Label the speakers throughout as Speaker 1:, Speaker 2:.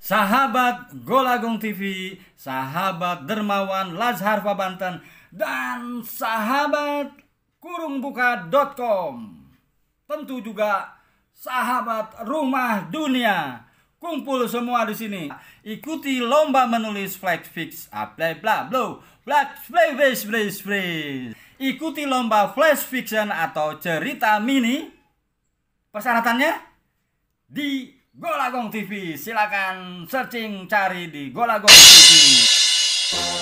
Speaker 1: sahabat Golagung TV, sahabat Dermawan Lazharva Banten, dan sahabat kurungbuka.com. Tentu juga sahabat Rumah Dunia. Kumpul semua di sini. Ikuti lomba menulis flag fix apply bla bla flag play. Ikuti lomba flash fiction atau cerita mini. Persyaratannya di Golagung TV. Silakan searching cari di Golagung TV.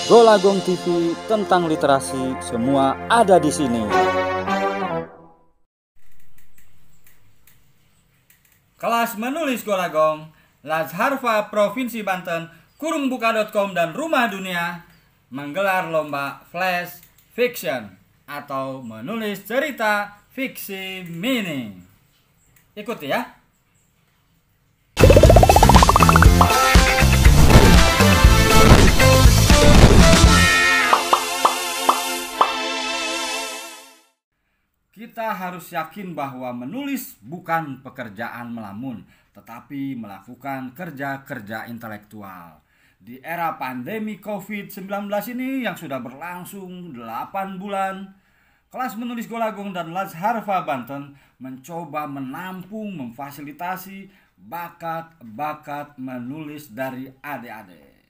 Speaker 2: Golagung TV tentang literasi semua ada di sini.
Speaker 1: Kelas menulis Golagung, Lazharva Provinsi Banten, kurungbuka.com dan Rumah Dunia menggelar lomba flash fiction atau menulis cerita fiksi mini. Ikuti ya. Kita harus yakin bahwa menulis bukan pekerjaan melamun, tetapi melakukan kerja-kerja intelektual. Di era pandemi COVID-19 ini yang sudah berlangsung 8 bulan, kelas menulis Golagung dan Lazharva Banten mencoba menampung, memfasilitasi bakat-bakat menulis dari adik-adik.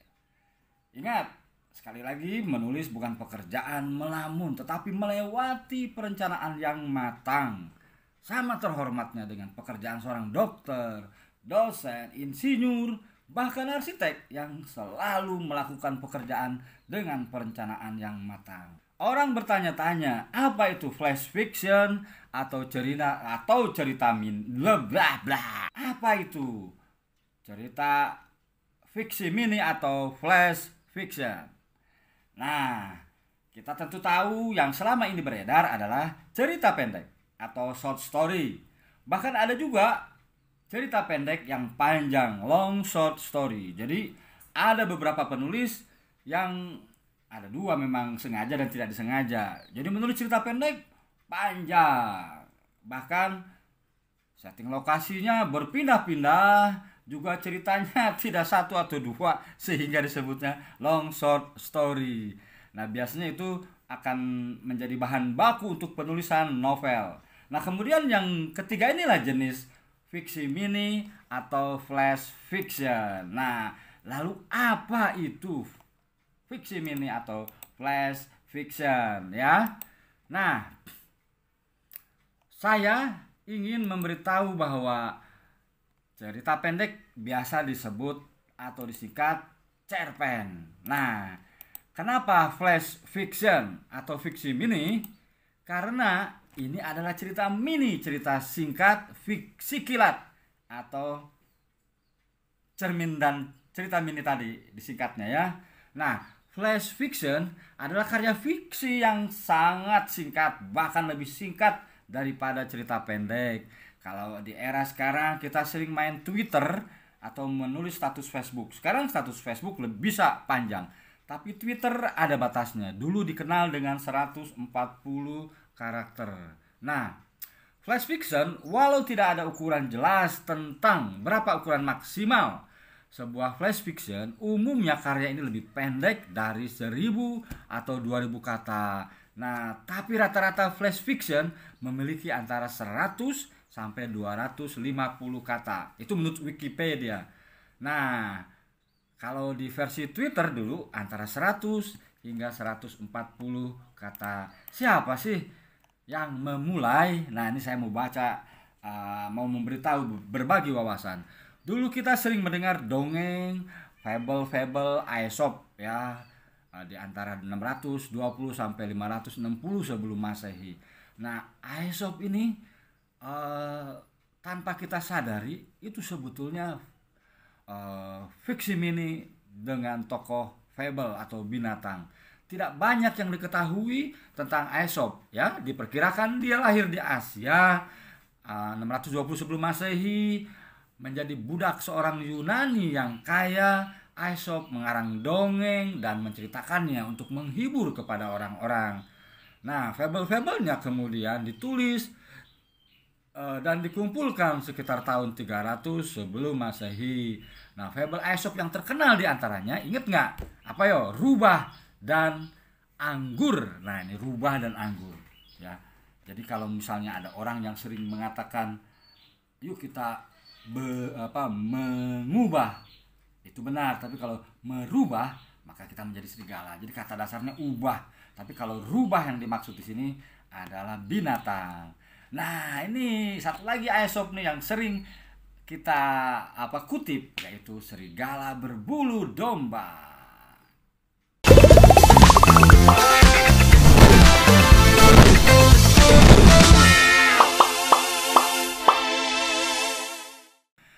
Speaker 1: Ingat, sekali lagi, menulis bukan pekerjaan melamun, tetapi melewati perencanaan yang matang. Sama terhormatnya dengan pekerjaan seorang dokter, dosen, insinyur, bahkan arsitek yang selalu melakukan pekerjaan dengan perencanaan yang matang. Orang bertanya-tanya, apa itu flash fiction atau cerita mini? Bla bla. Apa itu? Cerita fiksi mini atau flash fiction. Nah, kita tentu tahu yang selama ini beredar adalah cerita pendek atau short story. Bahkan ada juga cerita pendek yang panjang, long short story. Jadi ada beberapa penulis yang ada dua memang sengaja dan tidak disengaja. Jadi menulis cerita pendek panjang. Bahkan setting lokasinya berpindah-pindah, juga ceritanya tidak satu atau dua sehingga disebutnya long short story. Nah, biasanya itu akan menjadi bahan baku untuk penulisan novel. Nah, kemudian yang ketiga inilah jenis fiksi mini atau flash fiction. Nah, lalu apa itu fiksi mini atau flash fiction ya? Nah, saya ingin memberitahu bahwa cerita pendek biasa disebut atau disingkat cerpen. Nah, kenapa flash fiction atau fiksi mini? Karena ini adalah cerita mini, cerita singkat fiksi kilat atau cermin dan cerita mini tadi disingkatnya ya. Nah, flash fiction adalah karya fiksi yang sangat singkat, bahkan lebih singkat daripada cerita pendek. Kalau di era sekarang kita sering main Twitter atau menulis status Facebook. Sekarang status Facebook lebih bisa panjang, tapi Twitter ada batasnya. Dulu dikenal dengan 140 karakter. Nah, flash fiction walau tidak ada ukuran jelas tentang berapa ukuran maksimal sebuah flash fiction, umumnya karya ini lebih pendek dari 1000 atau 2000 kata. Nah, tapi rata-rata flash fiction memiliki antara 100 sampai 250 kata. Itu menurut Wikipedia. Nah, kalau di versi Twitter dulu antara 100 hingga 140 kata. Siapa sih yang memulai? Nah, ini saya mau baca, mau memberitahu berbagi wawasan. Dulu kita sering mendengar dongeng, fable Aesop ya, di antara 620 sampai 560 sebelum Masehi. Nah, Aesop ini tanpa kita sadari itu sebetulnya fiksi mini dengan tokoh fable atau binatang. Tidak banyak yang diketahui tentang Aesop ya. Diperkirakan dia lahir di Asia 620 sebelum Masehi, menjadi budak seorang Yunani yang kaya. Aesop mengarang dongeng dan menceritakannya untuk menghibur kepada orang-orang. Nah, fable-fablenya kemudian ditulis dan dikumpulkan sekitar tahun 300 sebelum Masehi. Nah, fabel Aesop yang terkenal diantaranya, inget nggak? Apa yo? Rubah dan anggur. Nah, ini rubah dan anggur, ya. Jadi kalau misalnya ada orang yang sering mengatakan, yuk kita mengubah, itu benar. Tapi kalau merubah, maka kita menjadi serigala. Jadi kata dasarnya ubah. Tapi kalau rubah yang dimaksud di sini adalah binatang. Nah, ini satu lagi Aesop nih yang sering kita kutip, yaitu serigala berbulu domba.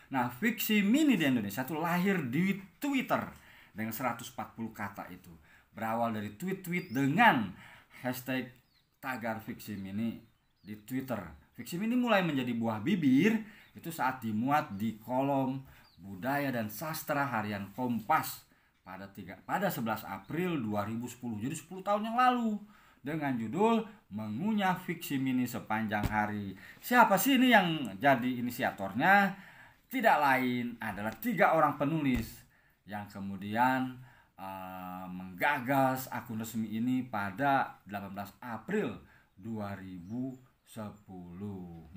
Speaker 1: Nah, fiksi mini di Indonesia itu lahir di Twitter dengan 140 kata itu. Berawal dari tweet-tweet dengan hashtag tagar fiksi mini di Twitter. Fiksi mini mulai menjadi buah bibir itu saat dimuat di kolom budaya dan sastra harian Kompas pada 11 April 2010. Jadi 10 tahun yang lalu, dengan judul Mengunyah Fiksi Mini Sepanjang Hari. Siapa sih ini yang jadi inisiatornya? Tidak lain adalah 3 orang penulis yang kemudian menggagas akun resmi ini pada 18 April 2010,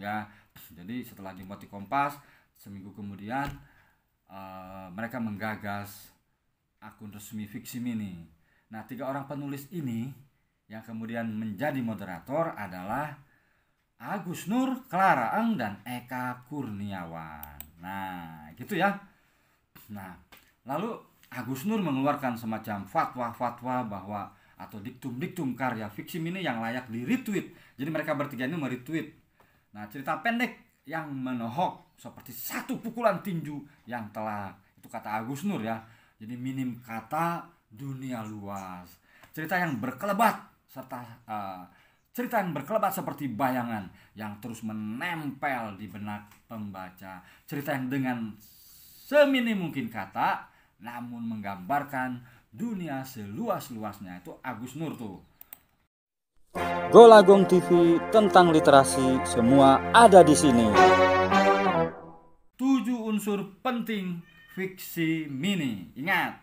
Speaker 1: ya. Jadi setelah dimuat di Kompas, seminggu kemudian mereka menggagas akun resmi Fiksi Mini. Nah, 3 orang penulis ini yang kemudian menjadi moderator adalah Agus Nur, Clara Eng, dan Eka Kurniawan. Nah, gitu ya. Nah, lalu Agus Nur mengeluarkan semacam fatwa-fatwa bahwa atau diktum-diktum karya fiksi mini yang layak di-retweet. Jadi mereka bertiga ini meretweet. Nah, cerita pendek yang menohok seperti satu pukulan tinju yang telah, itu kata Agus Nur ya. Jadi minim kata, dunia luas. Cerita yang berkelebat serta cerita yang berkelebat seperti bayangan yang terus menempel di benak pembaca. Cerita yang dengan seminim mungkin kata namun menggambarkan dunia seluas-luasnya. Itu Agus Nur tuh.
Speaker 2: Golagong TV tentang literasi semua ada di sini.
Speaker 1: 7 unsur penting fiksi mini. Ingat,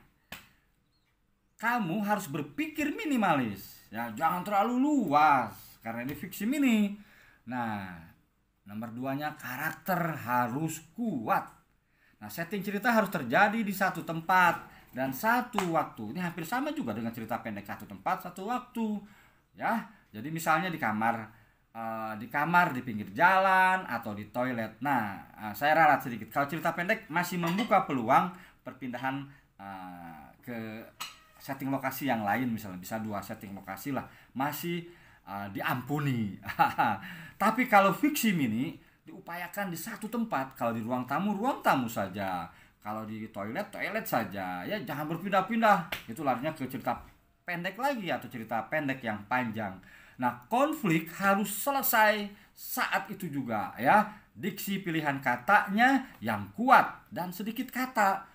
Speaker 1: kamu harus berpikir minimalis, ya, jangan terlalu luas karena ini fiksi mini. Nah, nomor 2-nya karakter harus kuat. Nah, setting cerita harus terjadi di satu tempat dan satu waktu. Ini hampir sama juga dengan cerita pendek satu tempat satu waktu, ya. Jadi misalnya di kamar, di pinggir jalan atau di toilet. Nah, saya ralat sedikit. Kalau cerita pendek masih membuka peluang perpindahan ke setting lokasi yang lain, misalnya bisa 2 setting lokasi lah, masih diampuni. Tapi kalau fiksi mini diupayakan di satu tempat. Kalau di ruang tamu saja. Kalau di toilet saja. Ya, jangan berpindah-pindah. Itu larinya ke cerita pendek lagi atau cerita pendek yang panjang. Nah, konflik harus selesai saat itu juga, ya. Diksi pilihan katanya yang kuat dan sedikit kata.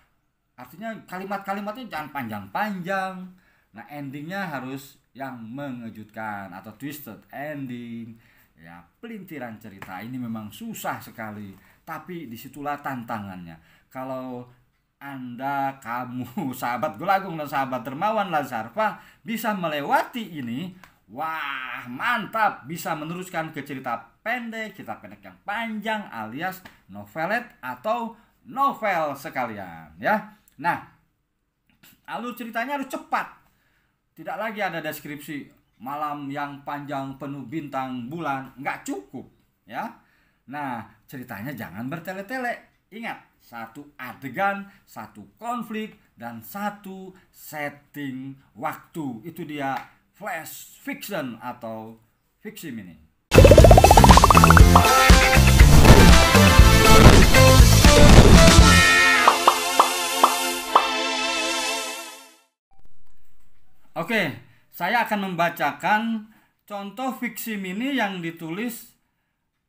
Speaker 1: Artinya kalimat-kalimatnya jangan panjang-panjang. Nah, endingnya harus yang mengejutkan atau twisted ending. Ya, pelintiran cerita ini memang susah sekali, tapi disitulah tantangannya. Kalau Anda, kamu, sahabat Golagong dan sahabat Dermawan Lazarva bisa melewati ini, wah, mantap, bisa meneruskan ke cerita pendek yang panjang alias novelet atau novel sekalian, ya. Nah, alur ceritanya harus cepat. Tidak lagi ada deskripsi malam yang panjang penuh bintang bulan, nggak cukup, ya. Nah, ceritanya jangan bertele-tele. Ingat, 1 adegan, 1 konflik, dan 1 setting waktu. Itu dia flash fiction atau fiksi mini. Oke, saya akan membacakan contoh fiksi mini yang ditulis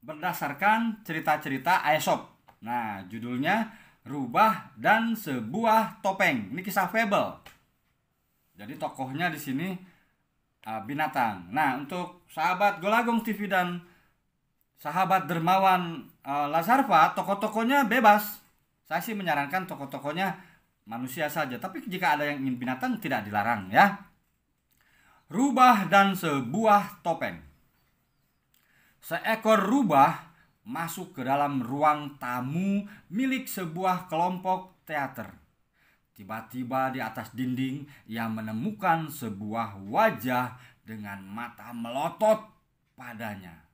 Speaker 1: berdasarkan cerita-cerita Aesop. Nah, judulnya Rubah dan Sebuah Topeng. Ini kisah fable. Jadi tokohnya di sini binatang. Nah, untuk sahabat Golagong TV dan sahabat dermawan Lazarva, toko-tokonya bebas. Saya sih menyarankan toko-tokonya manusia saja, tapi jika ada yang ingin binatang tidak dilarang ya. Rubah dan sebuah topeng. Seekor rubah masuk ke dalam ruang tamu milik sebuah kelompok teater. Tiba-tiba di atas dinding ia menemukan sebuah wajah dengan mata melotot padanya.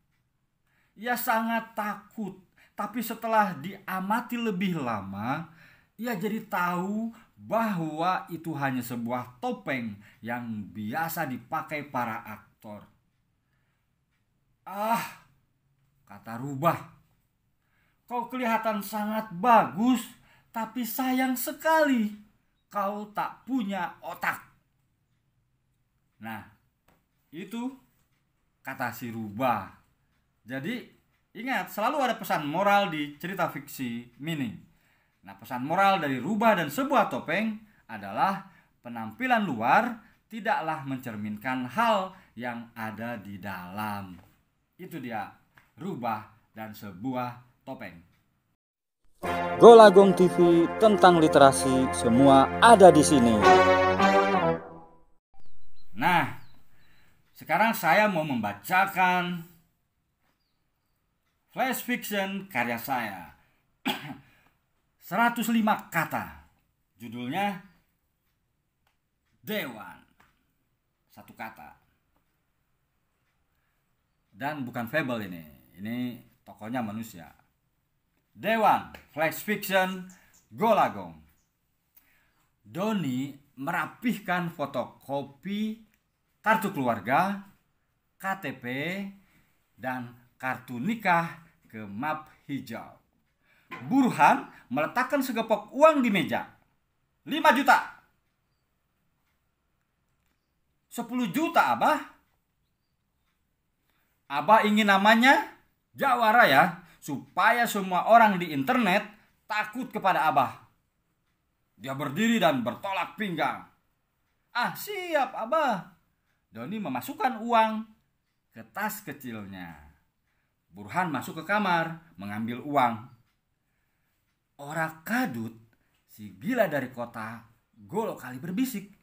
Speaker 1: Ia sangat takut, tapi setelah diamati lebih lama, ia jadi tahu bahwa itu hanya sebuah topeng yang biasa dipakai para aktor. "Ah," kata rubah, "kau kelihatan sangat bagus, tapi sayang sekali kau tak punya otak." Nah, itu kata si rubah. Jadi ingat, selalu ada pesan moral di cerita fiksi mini. Nah, pesan moral dari Rubah dan Sebuah Topeng adalah penampilan luar tidaklah mencerminkan hal yang ada di dalam. Itu dia, Rubah dan Sebuah Topeng.
Speaker 2: Golagong TV tentang literasi semua ada di sini.
Speaker 1: Nah, sekarang saya mau membacakan flash fiction karya saya. 105 kata. Judulnya Dewan. 1 kata. Dan bukan fable ini. Ini tokohnya manusia. Dewan, flash fiction Golagong. Doni merapihkan fotokopi kartu keluarga, KTP, dan kartu nikah ke map hijau. Burhan meletakkan segepok uang di meja. 5 juta. 10 juta, Abah. Abah ingin namanya jawara ya, supaya semua orang di internet takut kepada Abah. Dia berdiri dan bertolak pinggang. "Ah, siap, Abah." Doni memasukkan uang ke tas kecilnya. Burhan masuk ke kamar, mengambil uang. Ora kadut, si gila dari kota Golo kali berbisik.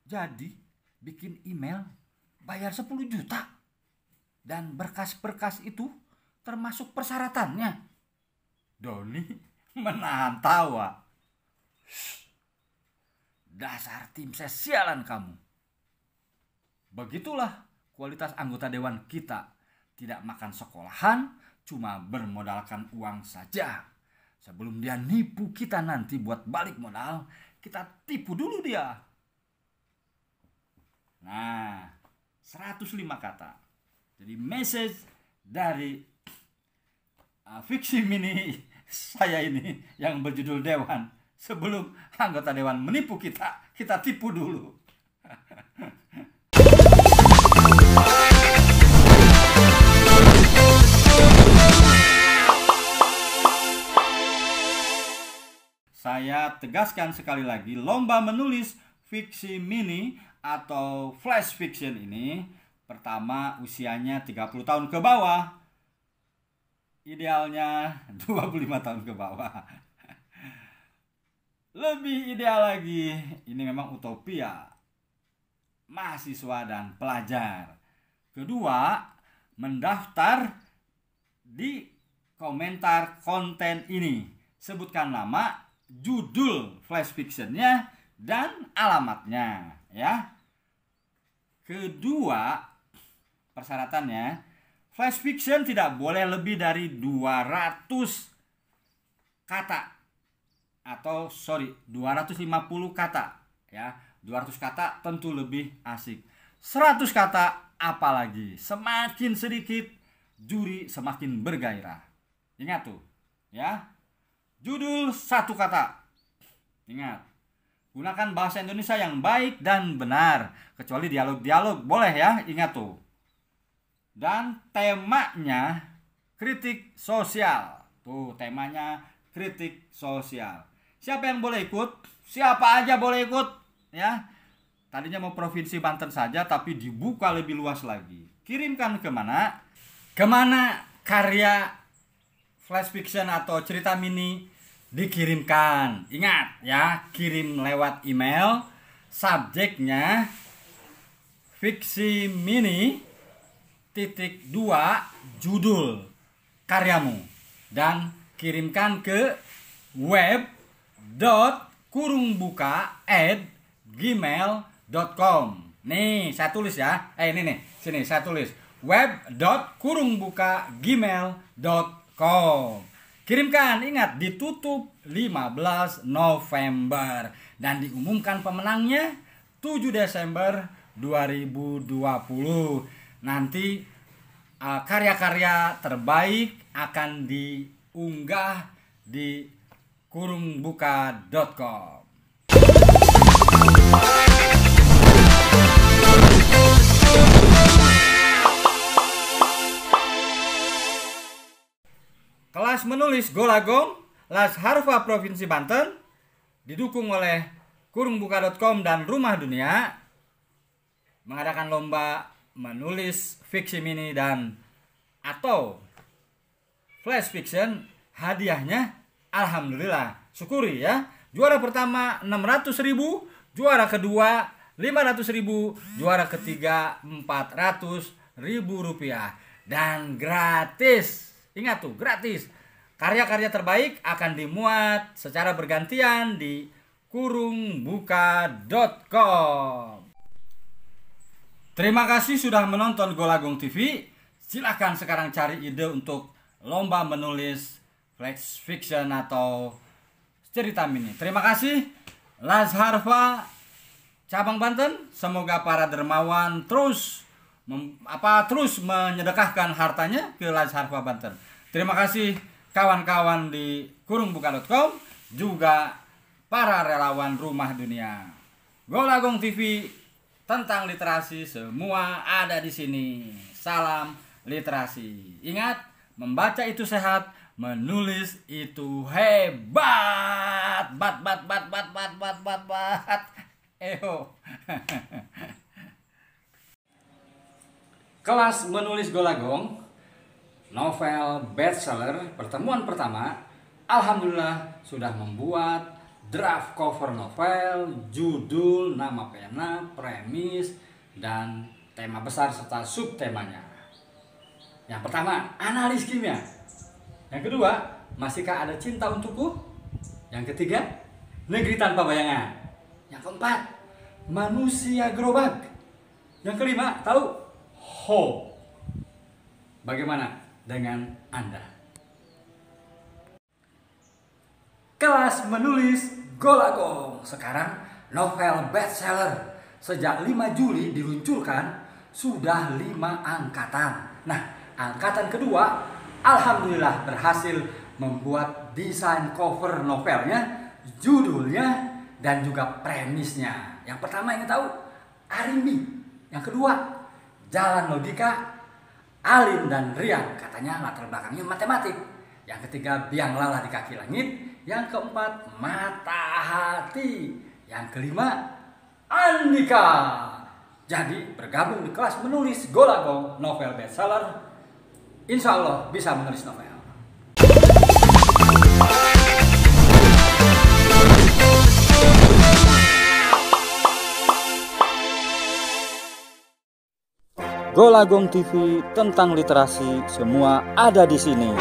Speaker 1: "Jadi, bikin email, bayar 10 juta. Dan berkas-berkas itu termasuk persyaratannya." Doni menahan tawa. "Dasar tim ses sialan kamu." Begitulah kualitas anggota dewan kita. Tidak makan sekolahan, cuma bermodalkan uang saja. Sebelum dia nipu kita nanti buat balik modal, kita tipu dulu dia. Nah, 105 kata. Jadi message dari fiksi mini saya ini yang berjudul Dewan. Sebelum anggota dewan menipu kita, kita tipu dulu. Saya tegaskan sekali lagi, lomba menulis fiksi mini atau flash fiction ini pertama usianya 30 tahun ke bawah. Idealnya 25 tahun ke bawah. Lebih ideal lagi, ini memang utopia mahasiswa dan pelajar. Kedua, mendaftar di komentar konten ini. Sebutkan nama, judul flash fictionnya, dan alamatnya ya. Kedua, persyaratannya, flash fiction tidak boleh lebih dari 200 kata. Atau 250 kata ya. 200 kata tentu lebih asik. 100 kata apalagi. Semakin sedikit juri semakin bergairah. Ingat tuh ya. Judul 1 kata. Ingat, gunakan bahasa Indonesia yang baik dan benar. Kecuali dialog-dialog boleh ya, ingat tuh. Dan temanya kritik sosial. Tuh temanya kritik sosial. Siapa yang boleh ikut? Siapa aja boleh ikut ya. Tadinya mau provinsi Banten saja, tapi dibuka lebih luas lagi. Kirimkan ke mana? kemana karya flash fiction atau cerita mini dikirimkan? Ingat ya, kirim lewat email, subjeknya fiksi mini _2 judul karyamu, dan kirimkan ke web.kurungbuka@gmail.com. Nih saya tulis ya, ini nih, sini saya tulis web.kurungbuka@gmail.com. Kirimkan, ingat ditutup 15 November dan diumumkan pemenangnya 7 Desember 2020. Nanti karya-karya terbaik akan diunggah di kurungbuka.com. Kelas menulis Golagong Las Harfa Provinsi Banten didukung oleh kurungbuka.com dan Rumah Dunia mengadakan lomba menulis fiksi mini dan atau flash fiction. Hadiahnya alhamdulillah, syukuri ya. Juara pertama 600.000, juara kedua 500.000, juara ketiga 400.000 rupiah, dan gratis. Ingat tuh, gratis. Karya-karya terbaik akan dimuat secara bergantian di kurungbuka.com. Terima kasih sudah menonton Golagong TV. Silahkan sekarang cari ide untuk lomba menulis flash fiction atau cerita mini. Terima kasih Las Harfa cabang Banten. Semoga para dermawan terus menyedekahkan hartanya ke Las Harfa Banten. Terima kasih kawan-kawan di kurungbuka.com, juga para relawan Rumah Dunia. Golagong TV tentang literasi, semua ada di sini. Salam literasi. Ingat, membaca itu sehat, menulis itu hebat. Bat. Eho. Kelas menulis Golagong, novel bestseller pertemuan pertama, alhamdulillah sudah membuat draft cover novel, judul, nama pena, premis, dan tema besar serta subtemanya. Yang pertama, analis kimia. Yang kedua, masihkah ada cinta untukku? Yang ketiga, negeri tanpa bayangan. Yang keempat, manusia gerobak. Yang kelima, tahu? Ho. Bagaimana dengan Anda? Kelas menulis Golagong. Sekarang novel bestseller. Sejak 5 Juli diluncurkan, sudah 5 angkatan. Nah, angkatan kedua alhamdulillah berhasil membuat desain cover novelnya, judulnya, dan juga premisnya. Yang pertama ingin tahu? Arimbi. Yang kedua, Jalan Logika, Alin dan Rian. Katanya latar belakangnya matematik. Yang ketiga, Biang Lala di Kaki Langit. Yang keempat, Mata Hati. Yang kelima, Andika. Jadi bergabung di kelas menulis Golagong novel bestseller, insya Allah bisa menulis novel.
Speaker 2: Golagong TV tentang literasi, semua ada di sini.